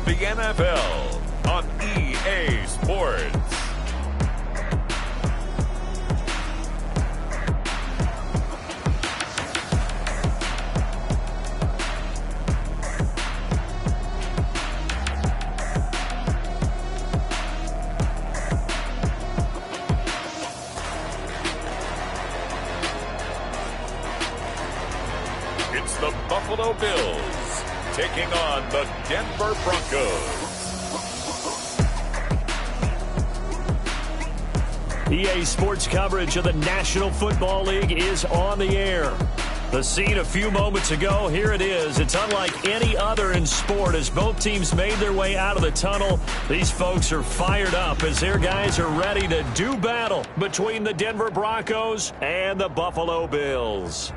of the NFL on EA Sports. It's the Buffalo Bills taking on the Denver Broncos. EA Sports coverage of the National Football League is on the air. The scene a few moments ago, here it is. It's unlike any other in sport as both teams made their way out of the tunnel. These folks are fired up as their guys are ready to do battle between the Denver Broncos and the Buffalo Bills.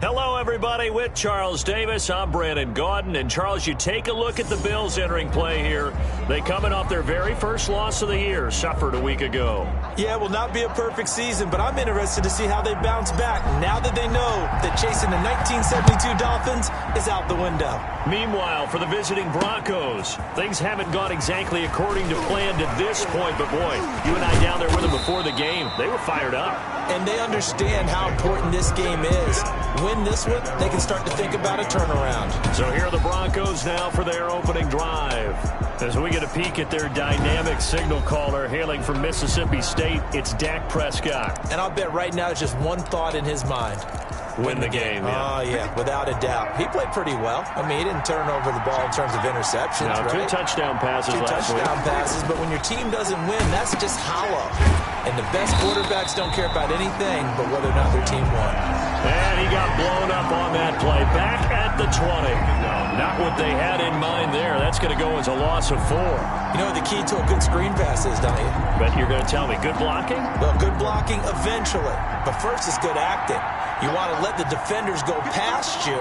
Hello, everybody. With Charles Davis, I'm Brandon Gaudin. And, Charles, you take a look at the Bills entering play here. They coming off their very first loss of the year, suffered a week ago. Yeah, it will not be a perfect season, but I'm interested to see how they bounce back now that they know that chasing the 1972 Dolphins is out the window. Meanwhile, for the visiting Broncos, things haven't gone exactly according to plan to this point. But, boy, you and I down there with them before the game, they were fired up. And they understand how important this game is. Win this one, they can start to think about a turnaround. So here are the Broncos now for their opening drive. As we get a peek at their dynamic signal caller hailing from Mississippi State, it's Dak Prescott. And I'll bet right now it's just one thought in his mind. Win the game, yeah. Oh, yeah, without a doubt. He played pretty well. I mean, he didn't turn over the ball in terms of interceptions, no, right? 2 touchdown passes last week. 2 touchdown passes, but when your team doesn't win, that's just hollow. And the best quarterbacks don't care about anything but whether or not their team won. And he got blown up on that play. Back at the 20. Not what they had in mind there. That's going to go as a loss of 4. You know what the key to a good screen pass is, don't you? But you're going to tell me, good blocking? Well, good blocking eventually. But first it's good acting. You want to let the defenders go past you,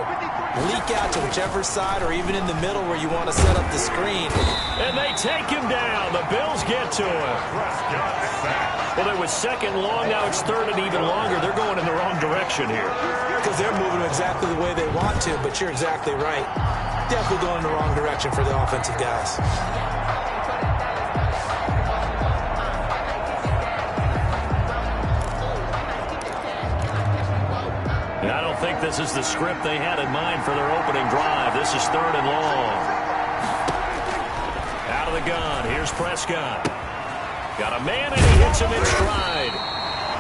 leak out to whichever side or even in the middle where you want to set up the screen. And they take him down. The Bills get to him. Well, it was second long. Now it's third and even longer. They're going in the wrong direction here. Because they're moving exactly the way they want to, but you're exactly right. Definitely going in the wrong direction for the offensive guys. I don't think this is the script they had in mind for their opening drive. This is third and long. Out of the gun. Here's Prescott. Got a man, and he hits him in stride.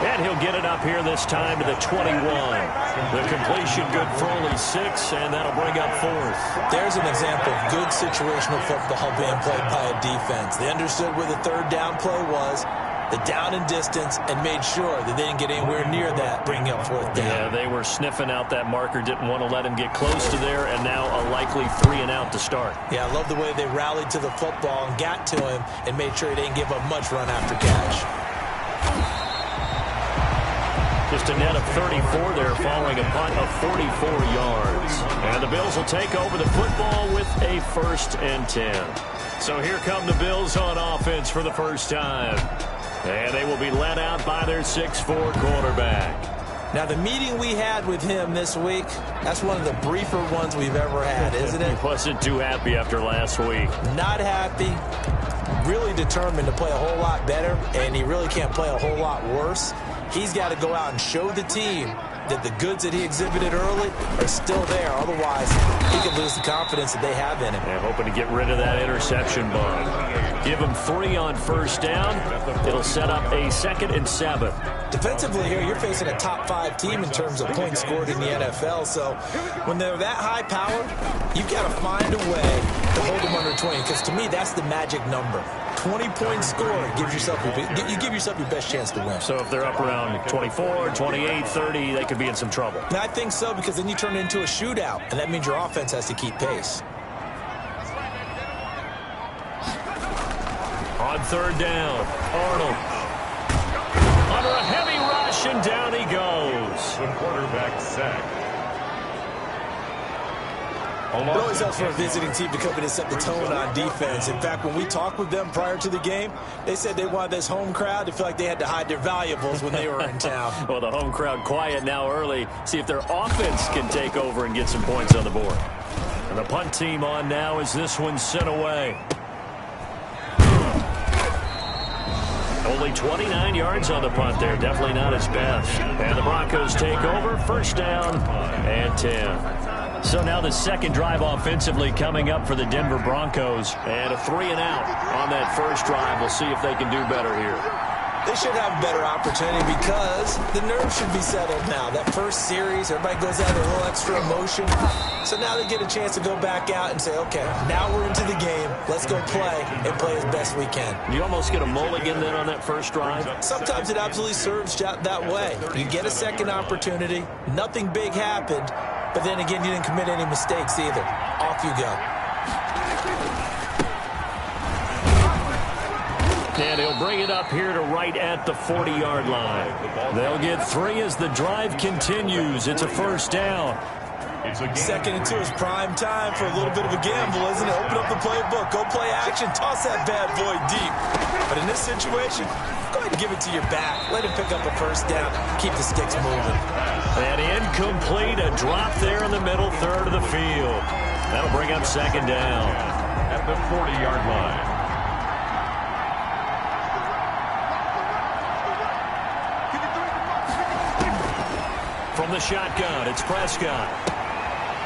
And he'll get it up here this time to the 21. The completion good for only 6, and that'll bring up 4th. There's an example of good situational football being played by a defense. They understood where the third down play was, the down and distance, and made sure that they didn't get anywhere near that, bringing up 4th down. Yeah, they were sniffing out that marker, didn't want to let him get close to there, and now a likely 3 and out to start. Yeah, I love the way they rallied to the football and got to him and made sure he didn't give up much run after catch. Just a net of 34 there following a punt of 44 yards. And the Bills will take over the football with a 1st and 10. So here come the Bills on offense for the first time. And they will be led out by their 6'4" quarterback. Now, the meeting we had with him this week, that's one of the briefer ones we've ever had, isn't it? He wasn't too happy after last week. Not happy. Really determined to play a whole lot better, and he really can't play a whole lot worse. He's got to go out and show the team that the goods that he exhibited early are still there. Otherwise, he could lose the confidence that they have in him. And hoping to get rid of that interception bug. Give him 3 on 1st down. It'll set up a 2nd and 7. Defensively here, you're facing a top 5 team in terms of points scored in the NFL. So when they're that high power, you've got to find a way to hold them under 20. Because to me, that's the magic number. 20-point score gives yourself you give yourself your best chance to win. So if they're up around 24, 28, 30, they could be in some trouble. And I think so, because then you turn it into a shootout, and that means your offense has to keep pace. On 3rd down, Arnold. Under a heavy rush, and down he goes. The quarterback sack. It always helps for a visiting team to come in and set the tone on defense. In fact, when we talked with them prior to the game, they said they wanted this home crowd to feel like they had to hide their valuables when they were in town. Well, the home crowd quiet now early. See if their offense can take over and get some points on the board. And the punt team on now as this one's sent away. Only 29 yards on the punt there. Definitely not his best. And the Broncos take over. First down and 10. So now the second drive offensively coming up for the Denver Broncos. And a 3-and-out on that first drive. We'll see if they can do better here. They should have a better opportunity because the nerves should be settled now. That first series, everybody goes out with a little extra emotion. So now they get a chance to go back out and say, okay, now we're into the game. Let's go play and play as best we can. You almost get a mulligan then on that first drive? Sometimes it absolutely serves that way. You get a second opportunity. Nothing big happened. But then again, you didn't commit any mistakes either. Off you go. And he'll bring it up here to right at the 40-yard line. They'll get 3 as the drive continues. It's a first down. Second and 2 is prime time for a little bit of a gamble, isn't it? Open up the playbook, go play action, toss that bad boy deep. But in this situation, go ahead and give it to your back. Let him pick up a first down. Keep the sticks moving. And incomplete, a drop there in the middle third of the field. That'll bring up second down. At the 40-yard line. From the shotgun, it's Prescott.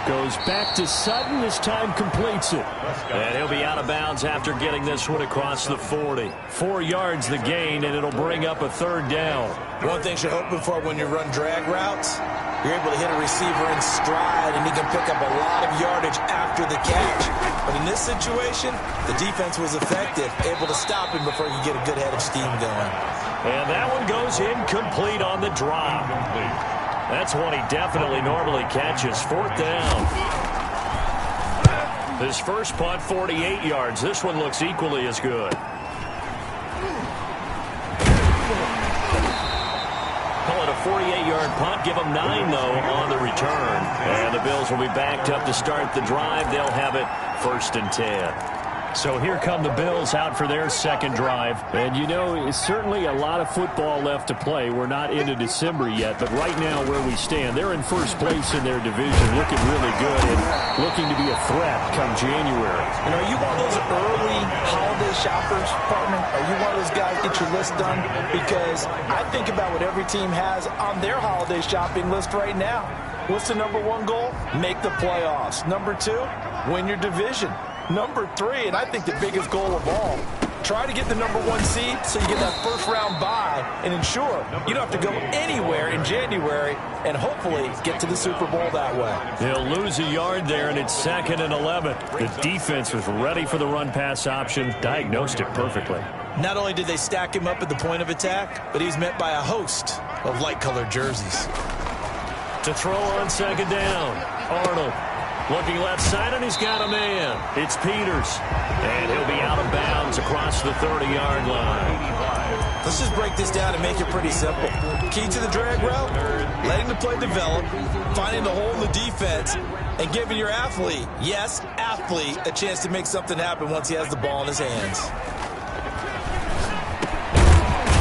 Goes back to Sutton. This time completes it. And he'll be out of bounds after getting this one across the 40. 4 yards the gain, and it'll bring up a third down. One thing you're hoping for when you run drag routes, you're able to hit a receiver in stride, and he can pick up a lot of yardage after the catch. But in this situation, the defense was effective, able to stop him before you get a good head of steam going. And that one goes incomplete on the drop. That's one he definitely normally catches. Fourth down. His first punt, 48 yards. This one looks equally as good. Call it a 48-yard punt. Give them 9, though, on the return. And the Bills will be backed up to start the drive. They'll have it first and 10. So here come the Bills out for their second drive. And, you know, it's certainly a lot of football left to play. We're not into December yet, but right now where we stand, they're in first place in their division, looking really good and looking to be a threat come January. And are you one of those early holiday shoppers, partner? Are you one of those guys get your list done? Because I think about what every team has on their holiday shopping list right now. What's the number 1 goal? Make the playoffs. Number 2, win your division. Number 3, and I think the biggest goal of all, try to get the number 1 seed so you get that first-round bye and ensure you don't have to go anywhere in January and hopefully get to the Super Bowl that way. He'll lose a yard there, and it's 2nd and 11. The defense was ready for the run-pass option, diagnosed it perfectly. Not only did they stack him up at the point of attack, but he was met by a host of light-colored jerseys. To throw on second down, Arnold. Looking left side, and he's got a man. It's Peters. And he'll be out of bounds across the 30-yard line. Let's just break this down and make it pretty simple. Key to the drag route, letting the play develop, finding the hole in the defense, and giving your athlete, yes, athlete, a chance to make something happen once he has the ball in his hands.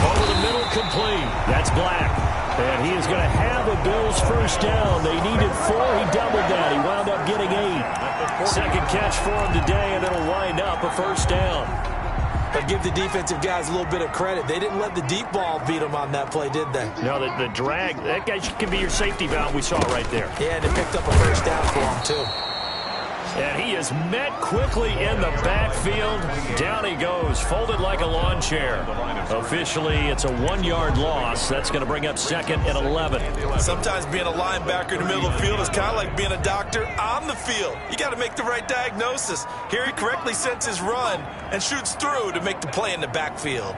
Over the middle, complete. That's Black. And he is going to have a Bills first down. They needed 4. He doubled that. He wound up getting 8. Second catch for him today, and it'll wind up a first down. But give the defensive guys a little bit of credit. They didn't let the deep ball beat them on that play, did they? No, the drag, that guy can be your safety valve we saw right there. Yeah, and they picked up a first down for him, too. And he is met quickly in the backfield. Down he goes, folded like a lawn chair. Officially, it's a 1-yard loss. That's going to bring up 2nd and 11. Sometimes being a linebacker in the middle of the field is kind of like being a doctor on the field. You got to make the right diagnosis. Here he correctly sets his run and shoots through to make the play in the backfield.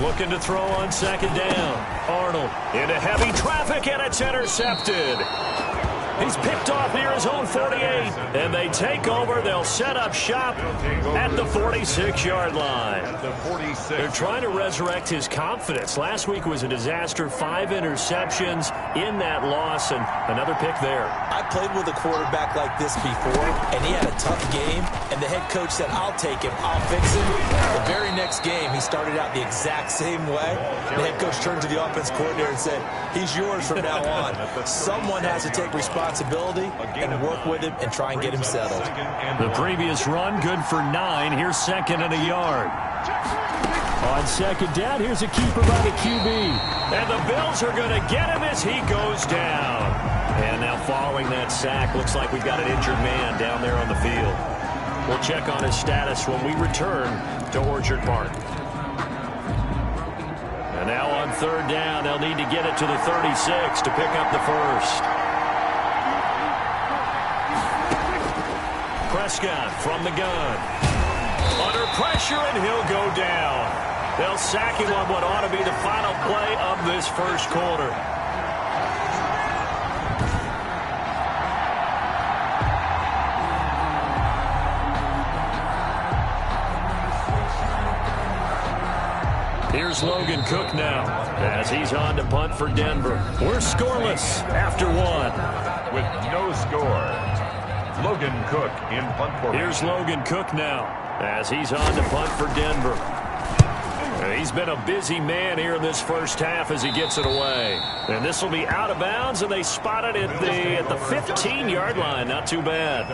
Looking to throw on second down. Arnold into heavy traffic, and it's intercepted. He's picked off near his own 48. And they take over. They'll set up shop at the 46-yard line. They're trying to resurrect his confidence. Last week was a disaster. 5 interceptions in that loss, and another pick there. I played with a quarterback like this before, and he had a tough game, and the head coach said, I'll take him, I'll fix him. The very next game, he started out the exact same way. The head coach turned to the offense coordinator and said, he's yours from now on. Someone has to take responsibility and work with him and try and get him settled. The previous run, good for 9. Here's 2nd and a yard. On 2nd down, here's a keeper by the QB. And the Bills are going to get him as he goes down. And now following that sack, looks like we've got an injured man down there on the field. We'll check on his status when we return to Orchard Park. And now on 3rd down, they'll need to get it to the 36 to pick up the first. Prescott from the gun. Under pressure, and he'll go down. They'll sack him on what ought to be the final play of this first quarter. Here's Logan Cook now as he's on to punt for Denver. We're scoreless after 1. With no score, Logan Cook in punt formation. Here's Logan Cook now as he's on to punt for Denver. He's been a busy man here in this first half as he gets it away. And this will be out of bounds, and they spot it at the 15-yard line. Not too bad.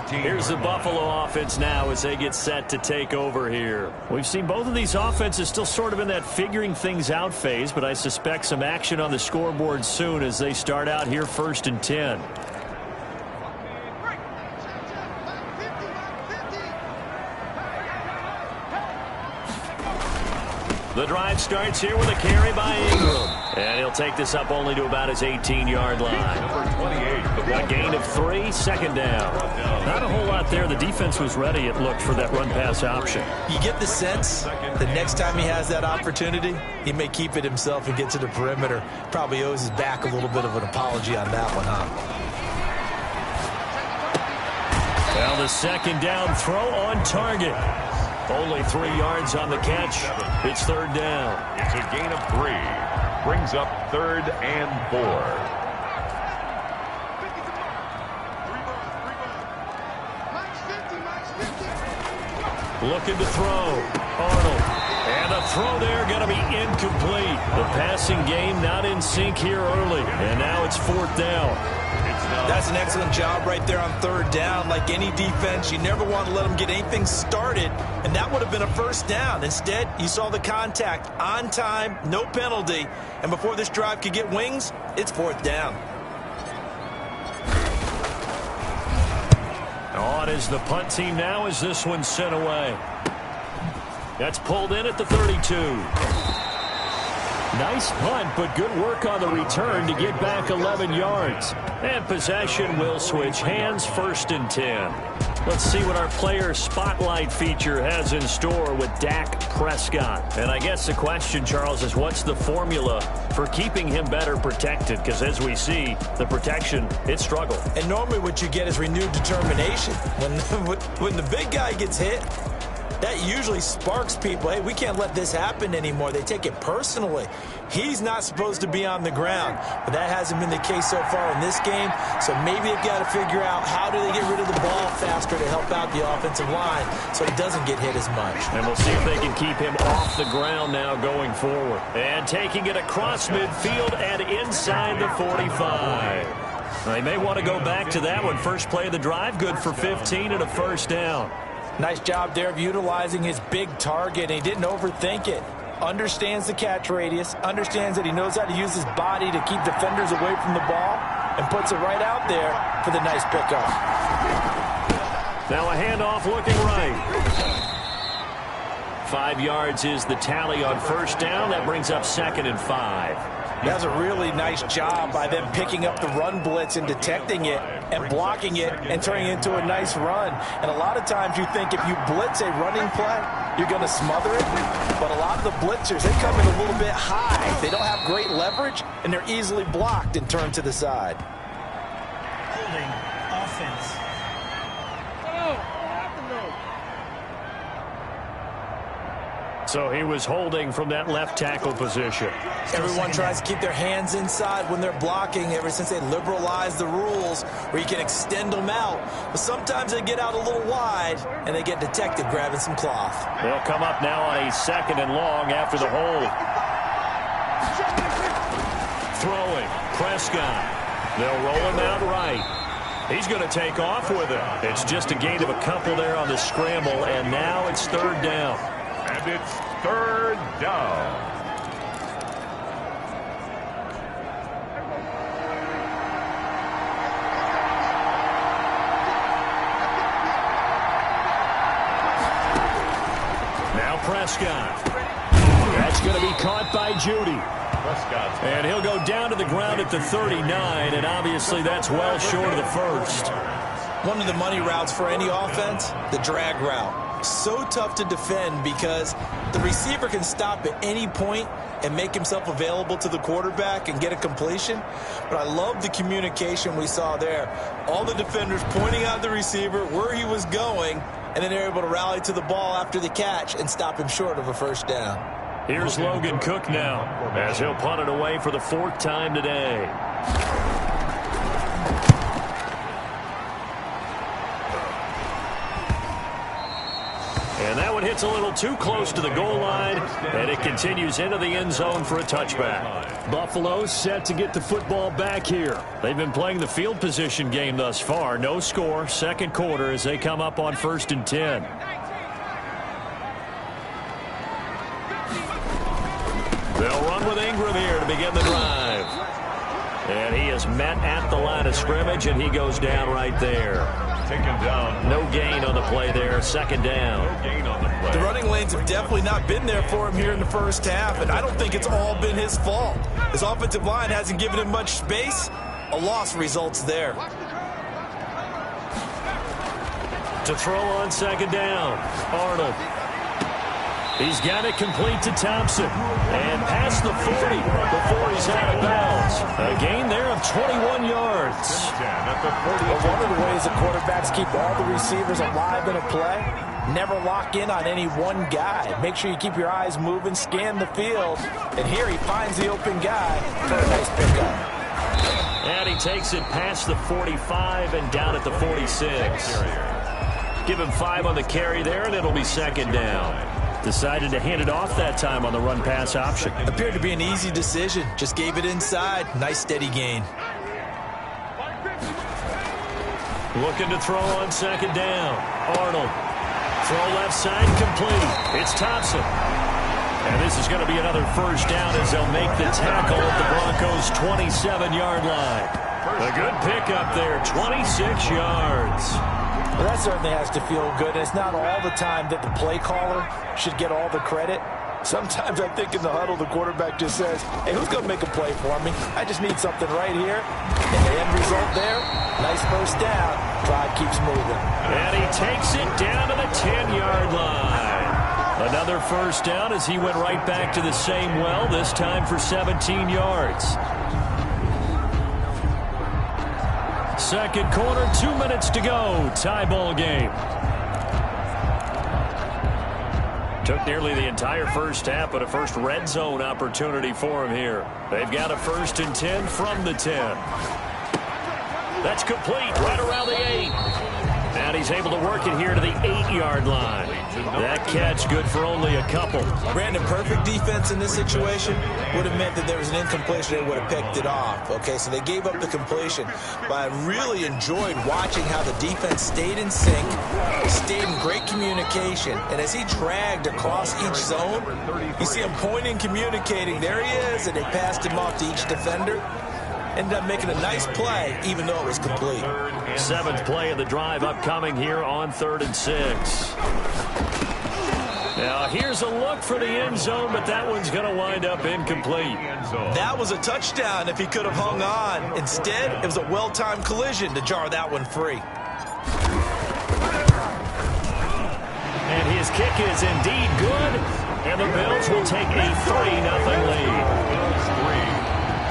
Here's the Buffalo offense now as they get set to take over here. We've seen both of these offenses still sort of in that figuring things out phase, but I suspect some action on the scoreboard soon as they start out here 1st and 10. The drive starts here with a carry by Ingram. And he'll take this up only to about his 18-yard line. A gain of 3, 2nd down. Not a whole lot there. The defense was ready, it looked, for that run-pass option. You get the sense the next time he has that opportunity, he may keep it himself and get to the perimeter. Probably owes his back a little bit of an apology on that one, huh? Well, the 2nd down throw on target. Only 3 yards on the catch. It's 3rd down. It's a gain of 3. Brings up 3rd and 4. Looking to throw. Arnold. And a throw there going to be incomplete. The passing game not in sync here early. And now it's 4th down. That's an excellent job right there on 3rd down. Like any defense, you never want to let them get anything started, and that would have been a 1st down. Instead, you saw the contact on time, no penalty, and before this drive could get wings, it's 4th down. On is the punt team now as this one's sent away. That's pulled in at the 32. Nice punt, but good work on the return to get back 11 yards. And possession will switch hands, 1st and 10. Let's see what our player spotlight feature has in store with Dak Prescott. And I guess the question, Charles, is what's the formula for keeping him better protected? Because as we see, the protection, it struggled. And normally what you get is renewed determination. When the big guy gets hit, that usually sparks people. Hey, we can't let this happen anymore. They take it personally. He's not supposed to be on the ground, but that hasn't been the case so far in this game. So maybe they've got to figure out how do they get rid of the ball faster to help out the offensive line so he doesn't get hit as much. And we'll see if they can keep him off the ground now going forward. And taking it across midfield and inside the 45. They may want to go back to that one. First play of the drive, good for 15 and a 1st down. Nice job there of utilizing his big target. He didn't overthink it. Understands the catch radius. Understands that he knows how to use his body to keep defenders away from the ball. And puts it right out there for the nice pickup. Now a handoff looking right. 5 yards is the tally on 1st down. That brings up 2nd and 5. That's a really nice job by them picking up the run blitz and detecting it and blocking it and turning it into a nice run. And a lot of times you think if you blitz a running play, you're going to smother it. But a lot of the blitzers, they come in a little bit high. They don't have great leverage, and they're easily blocked and turned to the side. defense. So he was holding from that left tackle position. Everyone tries to keep their hands inside when they're blocking ever since they liberalized the rules where you can extend them out. But sometimes they get out a little wide and they get detected grabbing some cloth. They'll come up now on a 2nd and long after the hold. Throwing, Prescott. They'll roll him out right. He's going to take off with it. It's just a gain of a couple there on the scramble, and now it's 3rd down. And it's 3rd down. Now Prescott. That's going to be caught by Judy. And he'll go down to the ground at the 39, and obviously that's well short of the first. One of the money routes for any offense, the drag route. So tough to defend because the receiver can stop at any point and make himself available to the quarterback and get a completion. But I love the communication we saw there. All the defenders pointing out the receiver where he was going, and then they're able to rally to the ball after the catch and stop him short of a 1st down. Here's Logan Cook now as he'll punt it away for the 4th time today. And that one hits a little too close to the goal line, and it continues into the end zone for a touchback. Buffalo set to get the football back here. They've been playing the field position game thus far. No score, 2nd quarter as they come up on 1st and 10. They'll run with Ingram here to begin the drive. And he is met at the line of scrimmage, and he goes down right there. Taken down. No gain on the play there. 2nd down. No gain on the play. The running lanes have definitely not been there for him here in the 1st half, and I don't think it's all been his fault. His offensive line hasn't given him much space. A loss results there. To throw on 2nd down, Arnold. He's got it complete to Thompson. And past the 40 before he's out of bounds. A gain there of 21 yards. But one of the ways the quarterbacks keep all the receivers alive in a play, never lock in on any one guy. Make sure you keep your eyes moving, scan the field. And here he finds the open guy for a nice pickup. And he takes it past the 45 and down at the 46. Give him 5 on the carry there, and it'll be 2nd down. Decided to hand it off that time on the run-pass option. Appeared to be an easy decision. Just gave it inside. Nice steady gain. Looking to throw on 2nd down. Arnold. Throw left side complete. It's Thompson. And this is going to be another 1st down as they'll make the tackle at the Broncos' 27-yard line. A good pickup there, 26 yards. Well, that certainly has to feel good. It's not all the time that the play caller should get all the credit. Sometimes I think in the huddle, the quarterback just says, hey, who's going to make a play for me? I just need something right here. And the end result there, nice 1st down. Drive keeps moving. And he takes it down to the 10-yard line. Another 1st down as he went right back to the same well, this time for 17 yards. 2nd quarter, 2 minutes to go. Tie ball game. Took nearly the entire 1st half, but a first red zone opportunity for him here. They've got a 1st and 10 from the 10. That's complete right around the 8. And he's able to work it here to the 8-yard line. That catch good for only a couple. Brandon, perfect defense in this situation would have meant that there was an incompletion. They would have picked it off. Okay, so they gave up the completion. But I really enjoyed watching how the defense stayed in sync, stayed in great communication. And as he dragged across each zone, you see him pointing, communicating. There he is, and they passed him off to each defender. Ended up making a nice play, even though it was complete. 7th play of the drive upcoming here on 3rd and 6. Now, here's a look for the end zone, but that one's going to wind up incomplete. That was a touchdown if he could have hung on. Instead, it was a well-timed collision to jar that one free. And his kick is indeed good, and the Bills will take a 3-0 lead.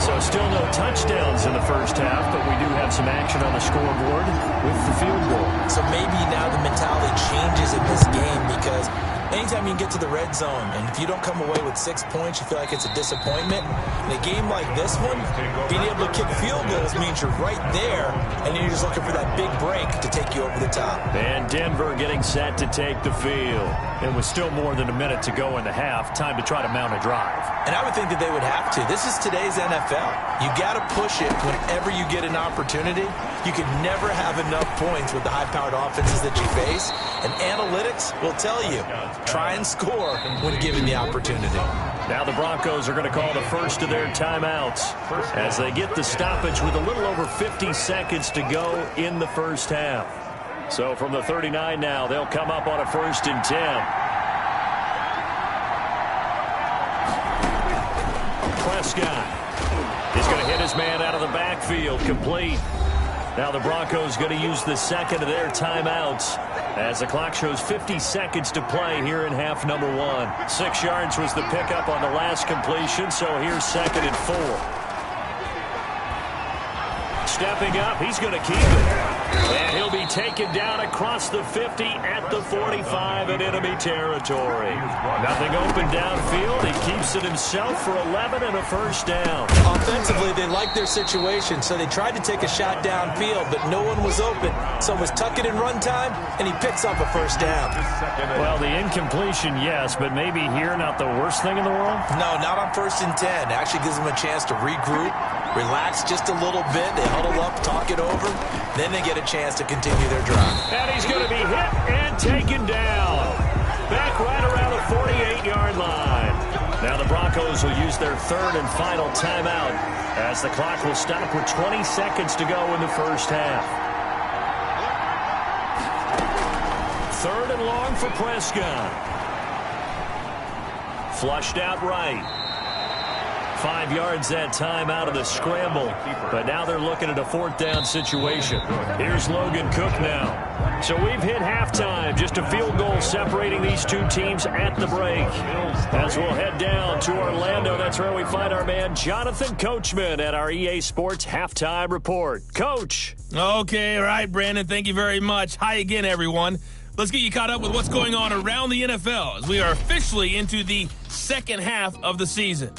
So still no touchdowns in the first half, but we do have some action on the scoreboard with the field goal. So maybe now the mentality changes in this game because anytime you can get to the red zone, and if you don't come away with 6 points, you feel like it's a disappointment. In a game like this one, being able to kick field goals means you're right there, and then you're just looking for that big break to take you over the top. And Denver getting set to take the field. It was still more than a minute to go in the half. Time to try to mount a drive. And I would think that they would have to. This is today's NFL. You got to push it whenever you get an opportunity. You can never have enough points with the high-powered offenses that you face. And analytics will tell you, try and score when given the opportunity. Now the Broncos are going to call the first of their timeouts as they get the stoppage with a little over 50 seconds to go in the first half. So from the 39 now, they'll come up on a 1st and 10. Prescott is going to hit his man out of the backfield, complete. Now the Broncos going to use the second of their timeouts as the clock shows 50 seconds to play here in half number 1. 6 yards was the pickup on the last completion, so here's 2nd and 4. Stepping up, he's going to keep it. And he'll be taken down across the 50 at the 45 in enemy territory. Nothing open downfield. He keeps it himself for 11 and a 1st down. Offensively, they liked their situation, so they tried to take a shot downfield, but no one was open. So it was tuck it in run time, and he picks up a 1st down. Well, the incompletion, yes, but maybe here not the worst thing in the world? No, not on 1st and 10. It actually gives them a chance to regroup, relax just a little bit. They huddle up, talk it over. Then they get a chance to continue their drive. And he's going to be hit and taken down. Back right around the 48-yard line. Now the Broncos will use their 3rd and final timeout as the clock will stop with 20 seconds to go in the first half. 3rd and long for Prescott. Flushed out right. 5 yards that time out of the scramble. But now they're looking at a 4th down situation. Here's Logan Cook now. So we've hit halftime. Just a field goal separating these two teams at the break. As we'll head down to Orlando, that's where we find our man Jonathan Coachman at our EA Sports Halftime Report. Coach. Okay, all right, Brandon. Thank you very much. Hi again, everyone. Let's get you caught up with what's going on around the NFL as we are officially into the second half of the season.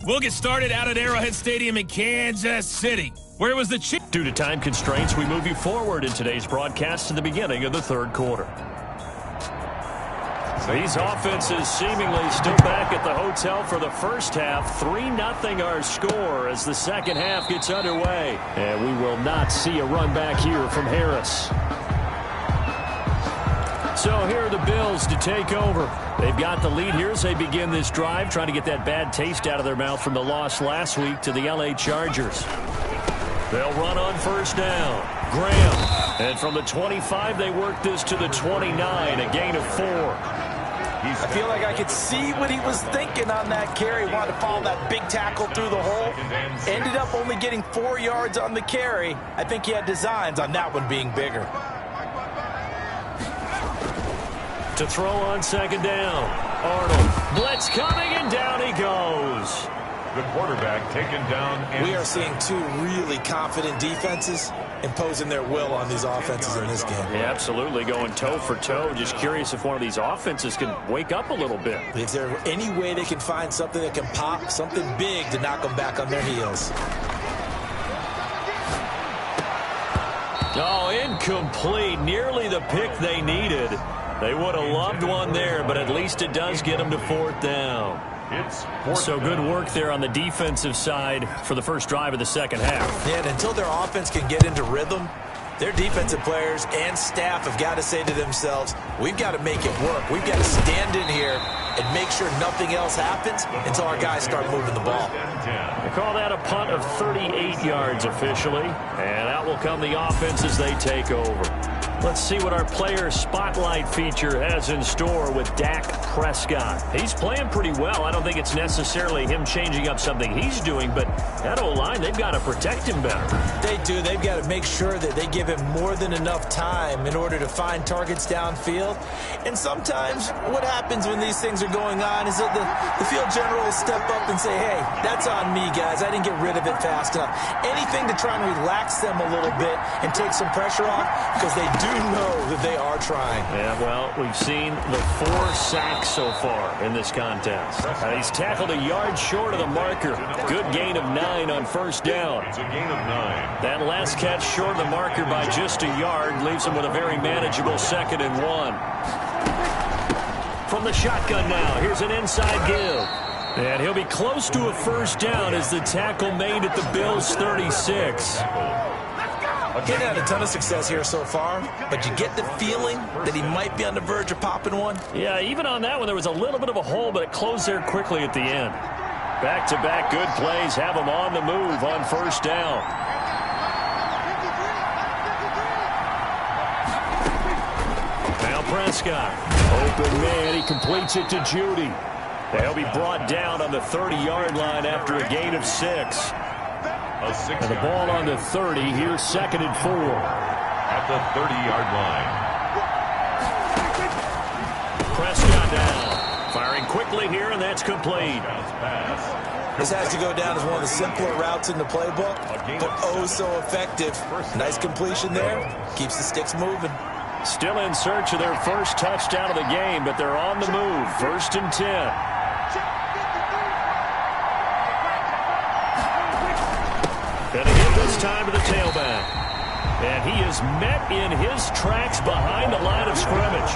We'll get started out at Arrowhead Stadium in Kansas City, where it was the Chiefs. Due to time constraints, we move you forward in today's broadcast to the beginning of the 3rd quarter. These offenses seemingly still back at the hotel for the first half. 3-0 our score as the second half gets underway. And we will not see a run back here from Harris. So here are the Bills to take over. They've got the lead here as they begin this drive, trying to get that bad taste out of their mouth from the loss last week to the LA Chargers. They'll run on 1st down. Graham. And from the 25, they work this to the 29, a gain of 4. I feel like I could see what he was thinking on that carry. Wanted to follow that big tackle through the hole. Ended up only getting 4 yards on the carry. I think he had designs on that one being bigger. To throw on 2nd down. Arnold. Blitz coming, and down he goes. The quarterback taken down. We are seeing two really confident defenses imposing their will on these offenses in this game. Yeah, absolutely, going toe for toe. Just curious if one of these offenses can wake up a little bit. Is there any way they can find something that can pop, something big to knock them back on their heels? Oh, incomplete. Nearly the pick they needed. They would have loved one there, but at least it does get them to 4th down. So good work there on the defensive side for the first drive of the second half. Yeah, and until their offense can get into rhythm, their defensive players and staff have got to say to themselves, we've got to make it work. We've got to stand in here and make sure nothing else happens until our guys start moving the ball. They call that a punt of 38 yards officially, and out will come the offense as they take over. Let's see what our player spotlight feature has in store with Dak Prescott. He's playing pretty well. I don't think it's necessarily him changing up something he's doing, but that O-line, they've got to protect him better. They do. They've got to make sure that they give him more than enough time in order to find targets downfield. And sometimes what happens when these things are going on is that the field general will step up and say, hey, that's on me, guys. I didn't get rid of it fast enough. Anything to try and relax them a little bit and take some pressure off, because they do know that they are trying. Yeah, well, we've seen the 4 sacks so far in this contest. He's tackled a yard short of the marker. Good gain of 9 on first down. It's a gain of 9. That last catch short of the marker by just a yard leaves him with a very manageable 2nd and 1. From the shotgun now, here's an inside give. And he'll be close to a first down as the tackle made at the Bills' 36. He hasn't had a ton of success here so far, but you get the feeling that he might be on the verge of popping one. Yeah, even on that one, there was a little bit of a hole, but it closed there quickly at the end. Back-to-back good plays have him on the move on first down. Now Prescott. Open man, he completes it to Judy. They'll be brought down on the 30-yard line after a gain of 6. And the ball on the 30. Here's 2nd and 4. At the 30-yard line. Prescott down. Firing quickly here, and that's complete. This has to go down as one of the simpler routes in the playbook, but oh so effective. Nice completion there. Keeps the sticks moving. Still in search of their first touchdown of the game, but they're on the move. 1st and 10. And again this time to the tailback. And he is met in his tracks behind the line of scrimmage.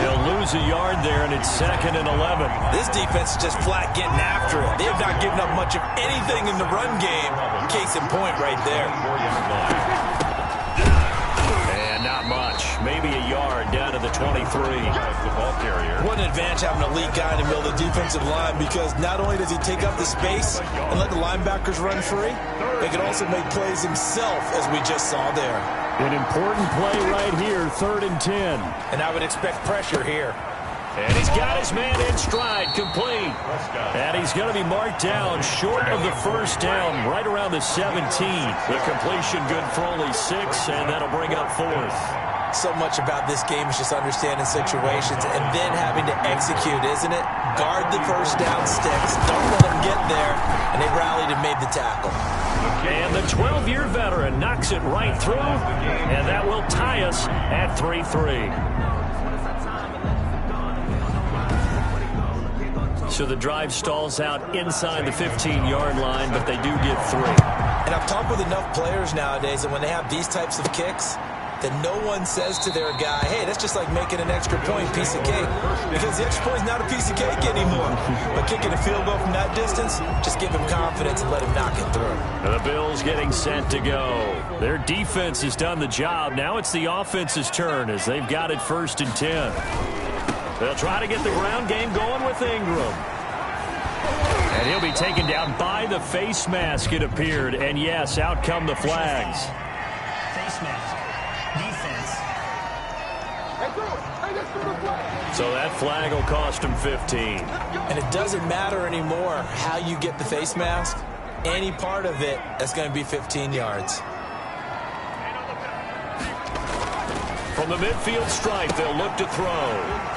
He'll lose a yard there, and it's 2nd and 11. This defense is just flat getting after it. They have not given up much of anything in the run game. Case in point right there. And not much. Maybe a yard down to the 23. What an advantage having a elite guy in the middle of the defensive line, because not only does he take up the space and let the linebackers run free, he can also make plays himself, as we just saw there. An important play right here, 3rd and 10. And I would expect pressure here. And he's got his man in stride, complete. And he's going to be marked down short of the first down, right around the 17. The completion good for only 6, and that'll bring up 4th. So much about this game is just understanding situations and then having to execute, isn't it? Guard the first down sticks. Don't let them get there. And they rallied and made the tackle. And the 12-year veteran knocks it right through, and that will tie us at 3-3. So the drive stalls out inside the 15-yard line, but they do get 3. And I've talked with enough players nowadays that when they have these types of kicks, that no one says to their guy, hey, that's just like making an extra point piece of cake. Because the extra point is not a piece of cake anymore. But kicking a field goal from that distance, just give him confidence and let him knock it through. And the Bills getting set to go. Their defense has done the job. Now it's the offense's turn as they've got it 1st and 10. They'll try to get the ground game going with Ingram. And he'll be taken down by the face mask, it appeared. And yes, out come the flags. Face mask. Defense. So that flag will cost him 15. And it doesn't matter anymore how you get the face mask. Any part of it, that's going to be 15 yards. From the midfield stripe, they'll look to throw.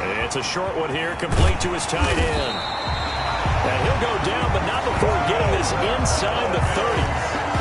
And it's a short one here, complete to his tight end. And he'll go down, but not before getting this inside the 30.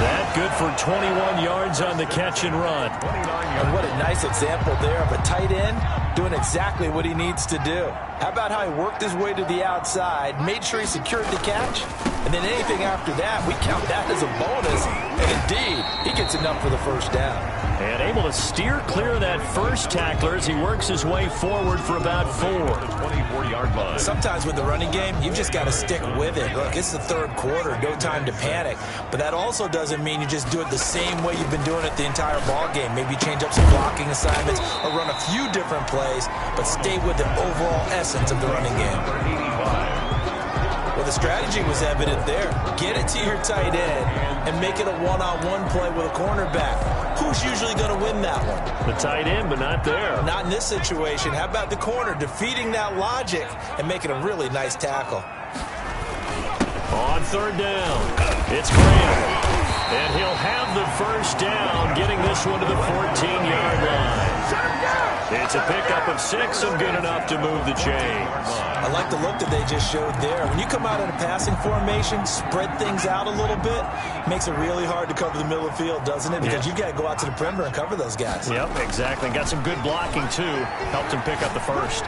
That good for 21 yards on the catch and run. And what a nice example there of a tight end doing exactly what he needs to do. How about how he worked his way to the outside, made sure he secured the catch, and then anything after that, we count that as a bonus. And indeed, he gets enough for the first down. And able to steer clear of that first tackler as he works his way forward for about 4. 24-yard line. Sometimes with the running game, you've just got to stick with it. Look, it's the 3rd quarter, no time to panic. But that also doesn't mean you just do it the same way you've been doing it the entire ball game. Maybe change up some blocking assignments or run a few different plays, but stay with the overall essence of the running game. Well, the the strategy was evident there. Get it to your tight end and make it a one-on-one play with a cornerback. Who's usually going to win that one? The tight end, but not there. Not in this situation. How about the corner defeating that logic and making a really nice tackle? On third down, it's Graham. And he'll have the first down, getting this one to the 14-yard line. It's a pickup of 6 and good enough to move the chains. I like the look that they just showed there. When you come out in a passing formation, spread things out a little bit, makes it really hard to cover the middle of the field, doesn't it? Because you've got to go out to the perimeter and cover those guys. Yep, exactly. Got some good blocking, too. Helped him pick up the first.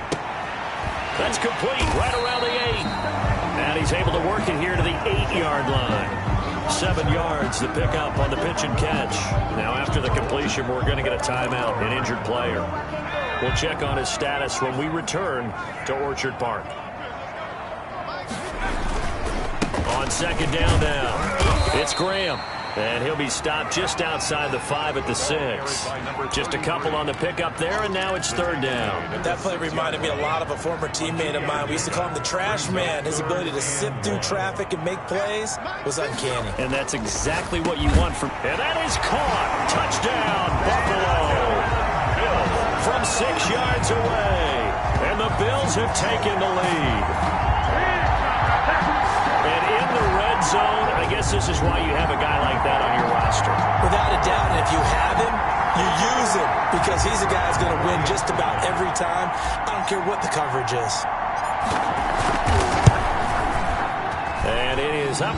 That's complete right around the 8. And he's able to work it here to the 8-yard line. 7 yards to pick up on the pitch and catch. Now after the completion, we're going to get a timeout, an injured player. We'll check on his status when we return to Orchard Park. On second down now, it's Graham. And he'll be stopped just outside the 5 at the 6. Just a couple on the pickup there, and now it's third down. That play reminded me a lot of a former teammate of mine. We used to call him the trash man. His ability to sift through traffic and make plays was uncanny. And that's exactly what you want from... And that is caught. Touchdown, Buffalo. From 6 yards away. And the Bills have taken the lead. And in the red zone, I guess this is why you have a guy like that on your roster. Without a doubt, and if you have him, you use him because he's a guy who's going to win just about every time. I don't care what the coverage is. And it is up.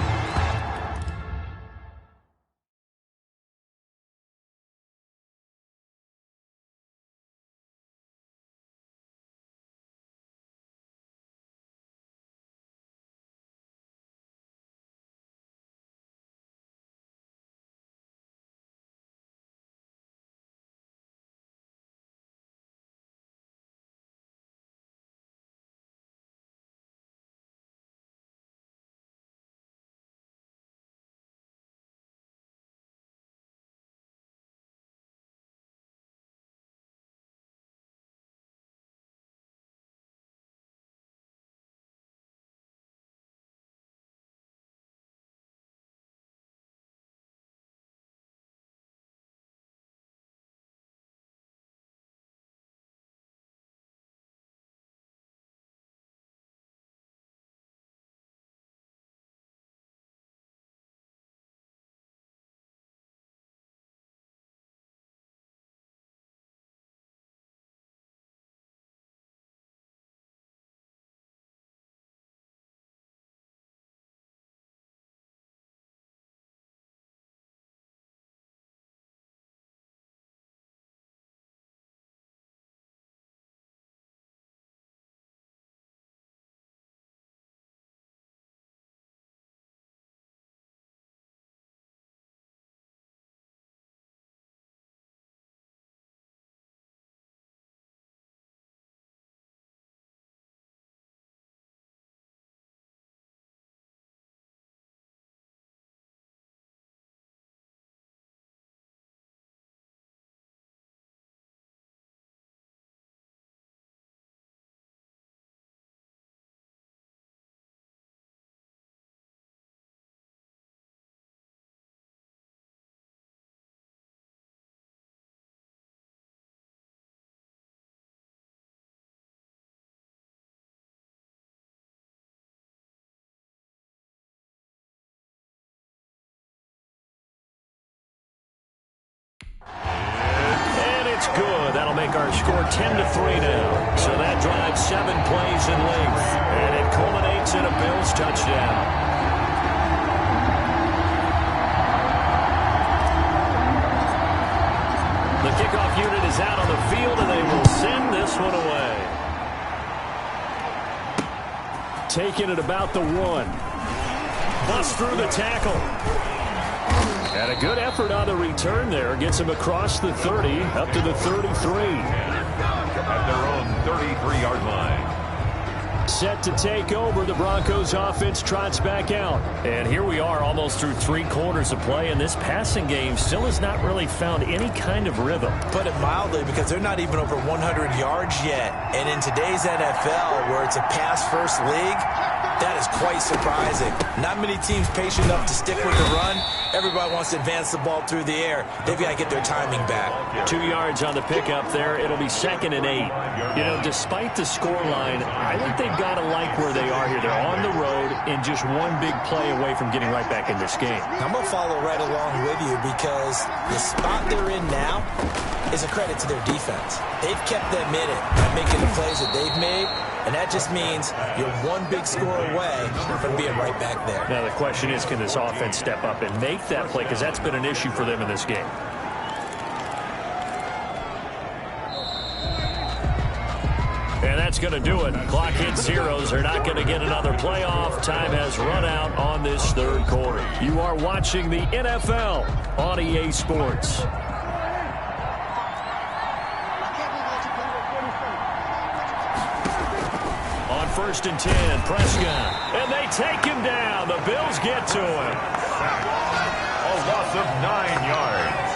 And it's good. That'll make our score 10-3 now. So that drives 7 plays in length. And it culminates in a Bills touchdown. The kickoff unit is out on the field, and they will send this one away. Taking it about the 1. Bust through the tackle. And a good effort on the return there. Gets him across the 30, up to the 33. At their own 33-yard line. Set to take over. The Broncos offense trots back out. And here we are almost through 3 quarters of play, and this passing game still has not really found any kind of rhythm. Put it mildly, because they're not even over 100 yards yet. And in today's NFL, where it's a pass-first league, That is quite surprising. Not many teams patient enough to stick with the run. Everybody wants to advance the ball through the air. They've got to get their timing back. 2 yards on the pickup there. It'll be 2nd and 8. You know, despite the scoreline, I think they've got to like where they are here. They're on the road and just one big play away from getting right back in this game. I'm going to follow right along with you because the spot they're in now is a credit to their defense. They've kept them in it by making the plays that they've made, and that just means you're one big score away from being right back there. Now the question is, can this offense step up and make that play? Because that's been an issue for them in this game. And that's going to do it. Clock hits zeros. They're not going to get another playoff. Time has run out on this 3rd quarter. You are watching the NFL on EA Sports. On 1st and 10, Prescott. And they take him down. The Bills get to him. A loss of 9 yards.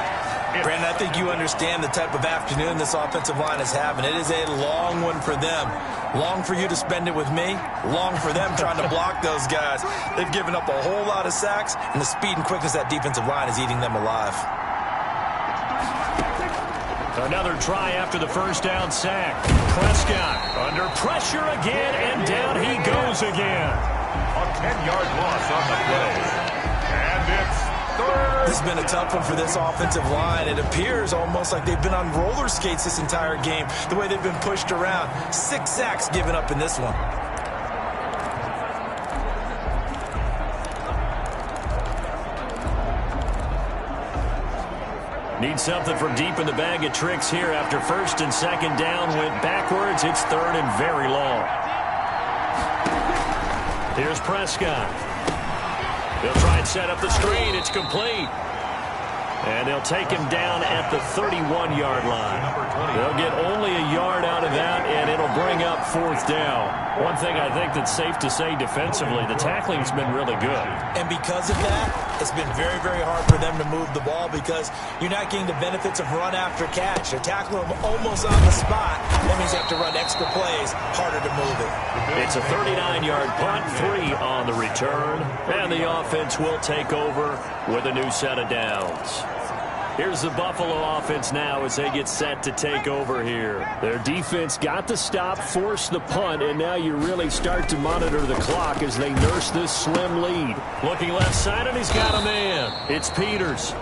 Brandon, I think you understand the type of afternoon this offensive line is having. It is a long one for them. Long for you to spend it with me. Long for them trying to block those guys. They've given up a whole lot of sacks, and the speed and quickness of that defensive line is eating them alive. Another try after the 1st down sack. Prescott under pressure again, and down he goes again. A 10-yard loss on the play. And it's 3rd. This has been a tough one for this offensive line. It appears almost like they've been on roller skates this entire game, the way they've been pushed around. 6 sacks given up in this one. Need something from deep in the bag of tricks here after 1st and 2nd down went backwards. It's 3rd and very long. Here's Prescott. They'll try and set up the screen. It's complete. And they'll take him down at the 31-yard line. They'll get only a yard out of that, and it'll bring up 4th down. One thing I think that's safe to say defensively, the tackling's been really good. And because of that, it's been very, very hard for them to move the ball because you're not getting the benefits of run after catch. They're tackling them almost on the spot. That means you have to run extra plays, harder to move it. It's a 39-yard punt, 3 on the return, and the offense will take over with a new set of downs. Here's the Buffalo offense now as they get set to take over here. Their defense got the stop, forced the punt, and now you really start to monitor the clock as they nurse this slim lead. Looking left side, and he's got a man. It's Peters.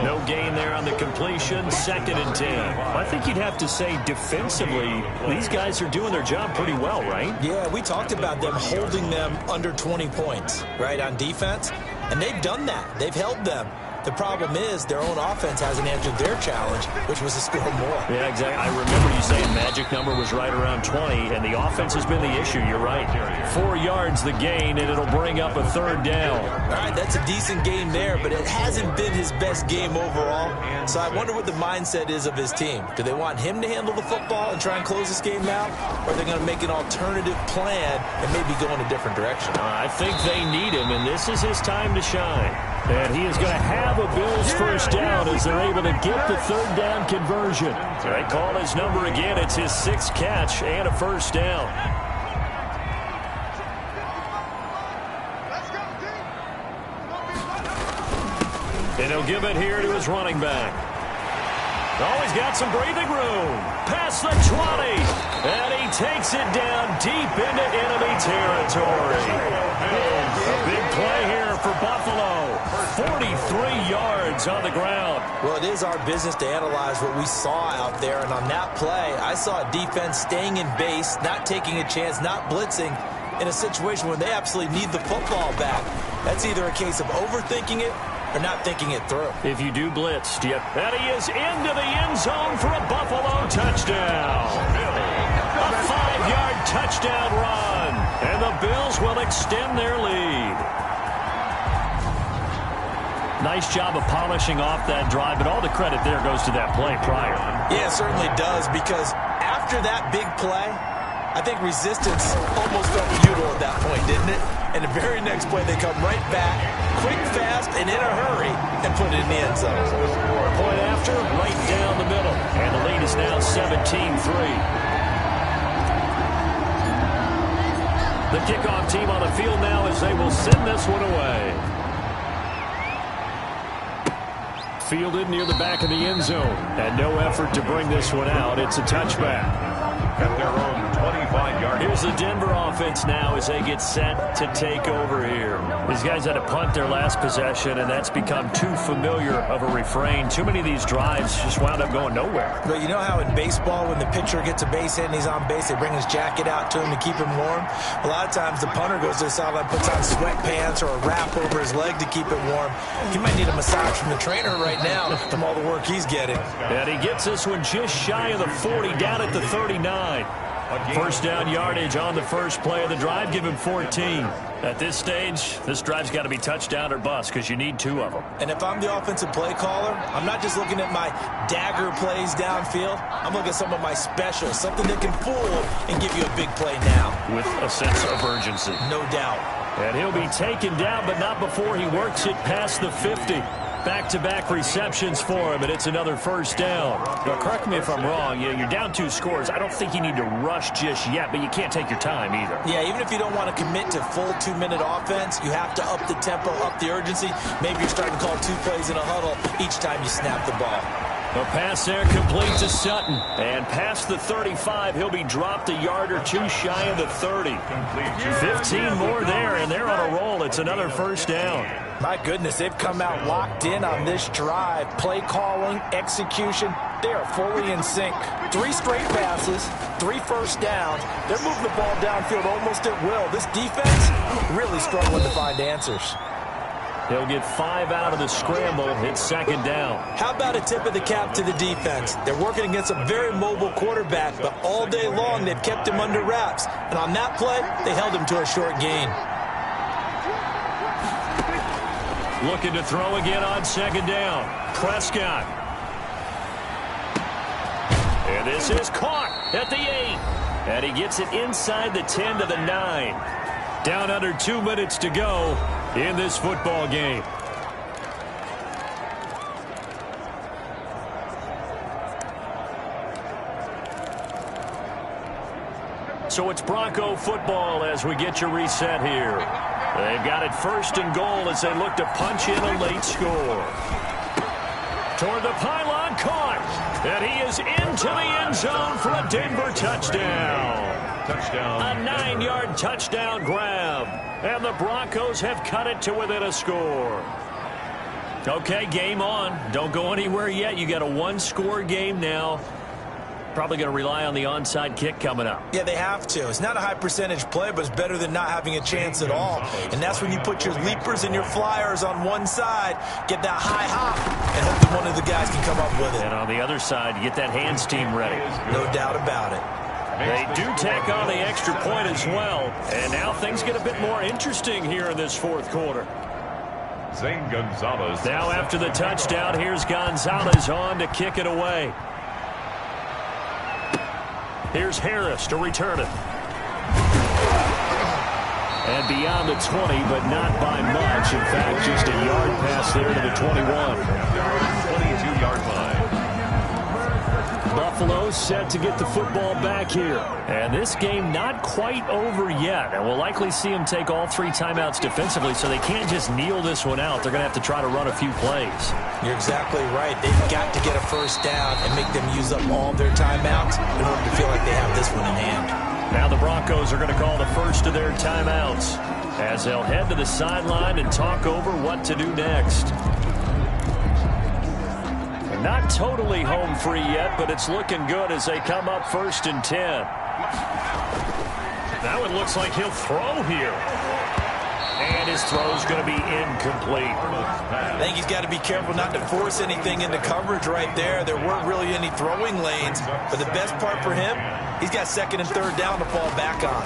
No gain there on the completion, 2nd and 10. I think you'd have to say defensively, these guys are doing their job pretty well, right? Yeah, we talked about them holding them under 20 points, right, on defense. And they've done that. They've held them. The problem is their own offense hasn't answered their challenge, which was to score more. Yeah, exactly. I remember you saying magic number was right around 20, and the offense has been the issue. You're right. 4 yards the gain, and it'll bring up a 3rd down. All right, that's a decent game there, but it hasn't been his best game overall. So I wonder what the mindset is of his team. Do they want him to handle the football and try and close this game out, or are they going to make an alternative plan and maybe go in a different direction? I think they need him, and this is his time to shine. And he is going to have a Bills 1st down as they're able to get the 3rd down conversion. They call his number again. It's his 6th catch and a 1st down. And he'll give it here to his running back. Oh, he's got some breathing room. Past the 20. And he takes it down deep into enemy territory. A big play here for Buffalo. 43 yards on the ground. Well, it is our business to analyze what we saw out there. And on that play, I saw a defense staying in base, not taking a chance, not blitzing in a situation where they absolutely need the football back. That's either a case of overthinking it or not thinking it through. If you do blitz, and he is into the end zone for a Buffalo touchdown. A 5-yard touchdown run. And the Bills will extend their lead. Nice job of polishing off that drive, but all the credit there goes to that play prior. Yeah, it certainly does, because after that big play, I think resistance almost felt futile at that point, didn't it? And the very next play, they come right back, quick, fast, and in a hurry, and put it in the end zone. Point after, right down the middle. And the lead is now 17-3. The kickoff team on the field now as they will send this one away. Fielded near the back of the end zone. And no effort to bring this one out. It's a touchback. At their own 25-yard. Here's the Denver offense now as they get set to take over here. These guys had to punt their last possession, and that's become too familiar of a refrain. Too many of these drives just wound up going nowhere. But you know how in baseball, when the pitcher gets a base hit and he's on base, they bring his jacket out to him to keep him warm? A lot of times the punter goes to the sideline, puts on sweatpants or a wrap over his leg to keep it warm. He might need a massage from the trainer right now from all the work he's getting. And he gets this one just shy of the 40, down at the 39. First down yardage on the first play of the drive. Give him 14. At this stage, this drive's got to be touchdown or bust because you need 2 of them. And if I'm the offensive play caller, I'm not just looking at my dagger plays downfield. I'm looking at some of my specials, something that can fool and give you a big play now. With a sense of urgency. No doubt. And he'll be taken down, but not before he works it past the 50. Back-to-back receptions for him, and it's another first down. Now, correct me if I'm wrong. You're down 2 scores. I don't think you need to rush just yet, but you can't take your time either. Yeah, even if you don't want to commit to full 2-minute offense, you have to up the tempo, up the urgency. Maybe you're starting to call 2 plays in a huddle each time you snap the ball. A pass there complete to Sutton. And past the 35, he'll be dropped a yard or 2 shy of the 30. 15 more there, and they're on a roll. It's another first down. My goodness, they've come out locked in on this drive. Play calling, execution, they are fully in sync. 3 straight passes, 3 first downs. They're moving the ball downfield almost at will. This defense really struggling to find answers. He'll get 5 out of the scramble. It's second down. How about a tip of the cap to the defense? They're working against a very mobile quarterback, but all day long they've kept him under wraps. And on that play, they held him to a short gain. Looking to throw again on second down. Prescott. And this is caught at the 8. And he gets it inside the 10 to the 9. Down under 2 minutes to go in this football game. So it's Bronco football as we get you reset here. They've got it first and goal as they look to punch in a late score. Toward the pylon, caught. And he is into the end zone for a Denver touchdown. A 9-yard touchdown grab. And the Broncos have cut it to within a score. Okay, game on. Don't go anywhere yet. You got a 1-score game now. Probably going to rely on the onside kick coming up. Yeah, they have to. It's not a high percentage play, but it's better than not having a chance at all. And that's when you put your leapers and your flyers on one side, get that high hop, and hope that one of the guys can come up with it. And on the other side, you get that hands team ready. No doubt about it. They do tack on the extra point as well. And now things get a bit more interesting here in this fourth quarter. Zane Gonzalez. Now after the touchdown, here's Gonzalez on to kick it away. Here's Harris to return it. And beyond the 20, but not by much. In fact, just a yard pass there to the 21. 22-yard line. Buffalo set to get the football back here. And this game not quite over yet. And we'll likely see them take all 3 timeouts defensively, so they can't just kneel this one out. They're going to have to try to run a few plays. You're exactly right. They've got to get a first down and make them use up all their timeouts in order to feel like they have this one in hand. Now the Broncos are going to call the first of their timeouts as they'll head to the sideline and talk over what to do next. Not totally home free yet, but it's looking good as they come up first and 10. That one looks like he'll throw here. And his throw's going to be incomplete. I think he's got to be careful not to force anything into coverage right there. There weren't really any throwing lanes, but the best part for him, he's got second and third down to fall back on.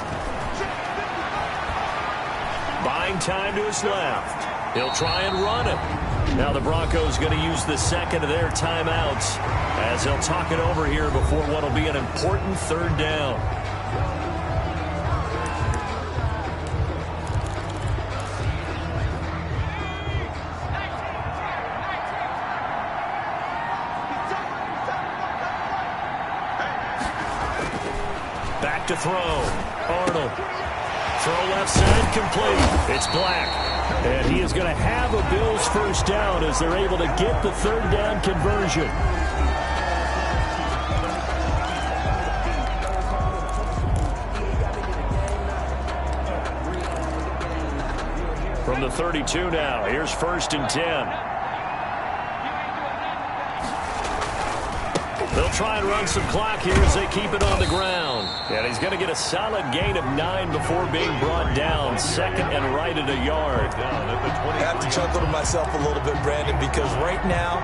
Buying time to his left. He'll try and run it. Now the Broncos going to use the second of their timeouts as they'll talk it over here before what will be an important third down. Back to throw. Arnold. Throw left side complete. It's Black. And he is going to have a Bills first down as they're able to get the third down conversion. From the 32 now, here's 1st and 10. They'll try and run some clock here as they keep it on the ground. And he's going to get a solid gain of 9 before being brought down. 2nd and right at a yard. I have to chuckle to myself a little bit, Brandon, because right now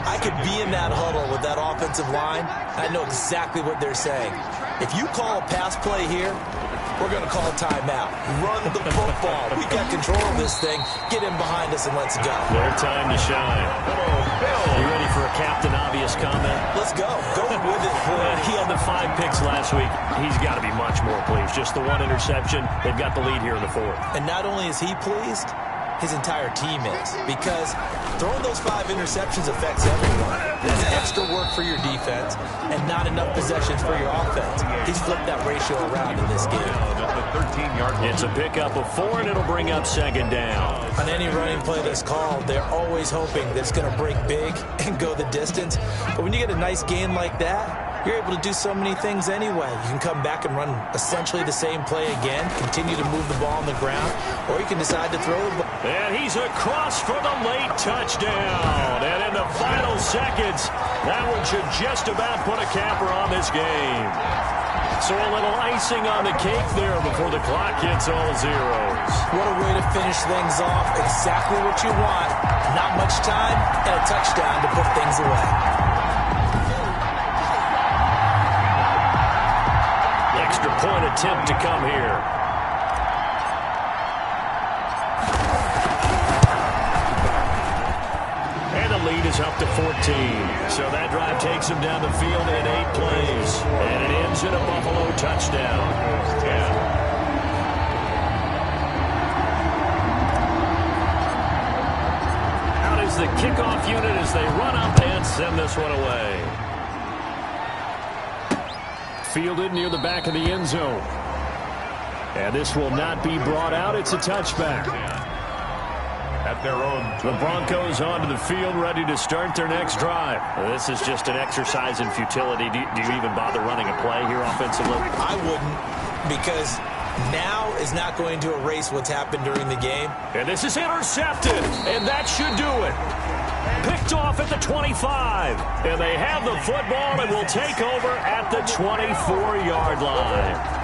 I could be in that huddle with that offensive line. I know exactly what they're saying. If you call a pass play here, we're going to call a timeout. Run the football. We got control of this thing. Get in behind us and let's go. Their time to shine. You ready for a Captain Obvious comment? Let's go. Go with it. He had the 5 picks last week. He's got to be much more pleased. Just the 1 interception. They've got the lead here in the 4th. And not only is he pleased, his entire team is. Because throwing those 5 interceptions affects everyone. That's extra work for your defense and not enough possessions for your offense. He's flipped that ratio around in this game. It's a pickup of 4, and it'll bring up 2nd down. On any running play that's called, they're always hoping that it's going to break big and go the distance. But when you get a nice gain like that, you're able to do so many things anyway. You can come back and run essentially the same play again, continue to move the ball on the ground, or you can decide to throw the ball. And he's across for the late touchdown. And in the final seconds, that one should just about put a capper on this game. So a little icing on the cake there before the clock hits all zeros. What a way to finish things off. Exactly what you want. Not much time and a touchdown to put things away. Extra point attempt to come here. And the lead is up to 14. So that drive takes him down the field in 8 plays. And it ends in a Buffalo touchdown. Out is the kickoff unit as they run up and send this one away. Fielded near the back of the end zone. And this will not be brought out. It's a touchback. At their own. The Broncos onto the field, ready to start their next drive. This is just an exercise in futility. Do you even bother running a play here offensively? I wouldn't, because now is not going to erase what's happened during the game. And this is intercepted, and that should do it. Picked off at the 25. And they have the football and will take over at the 24-yard line.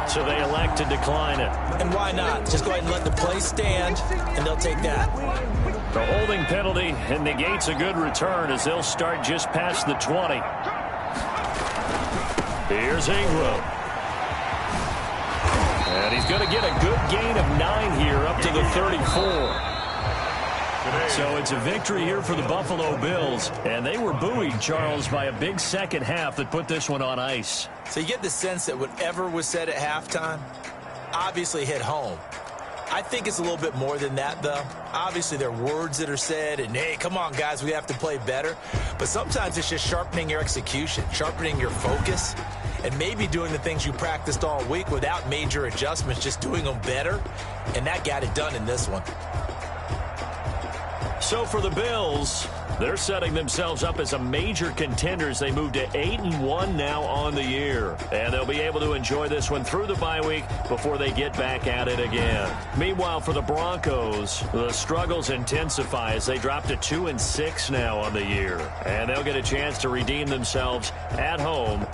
So they elect to decline it. And why not? Just go ahead and let the play stand, and they'll take that. The holding penalty and negates a good return as they'll start just past the 20. Here's Ingram. And he's going to get a good gain of 9 here up to the 34. So it's a victory here for the Buffalo Bills. And they were buoyed, Charles, by a big second half that put this one on ice. So you get the sense that whatever was said at halftime obviously hit home. I think it's a little bit more than that, though. Obviously, there are words that are said, and, hey, come on, guys, we have to play better. But sometimes it's just sharpening your execution, sharpening your focus, and maybe doing the things you practiced all week without major adjustments, just doing them better. And that got it done in this one. So for the Bills, they're setting themselves up as a major contender as they move to 8-1 now on the year. And they'll be able to enjoy this one through the bye week before they get back at it again. Meanwhile, for the Broncos, the struggles intensify as they drop to 2-6 now on the year. And they'll get a chance to redeem themselves at home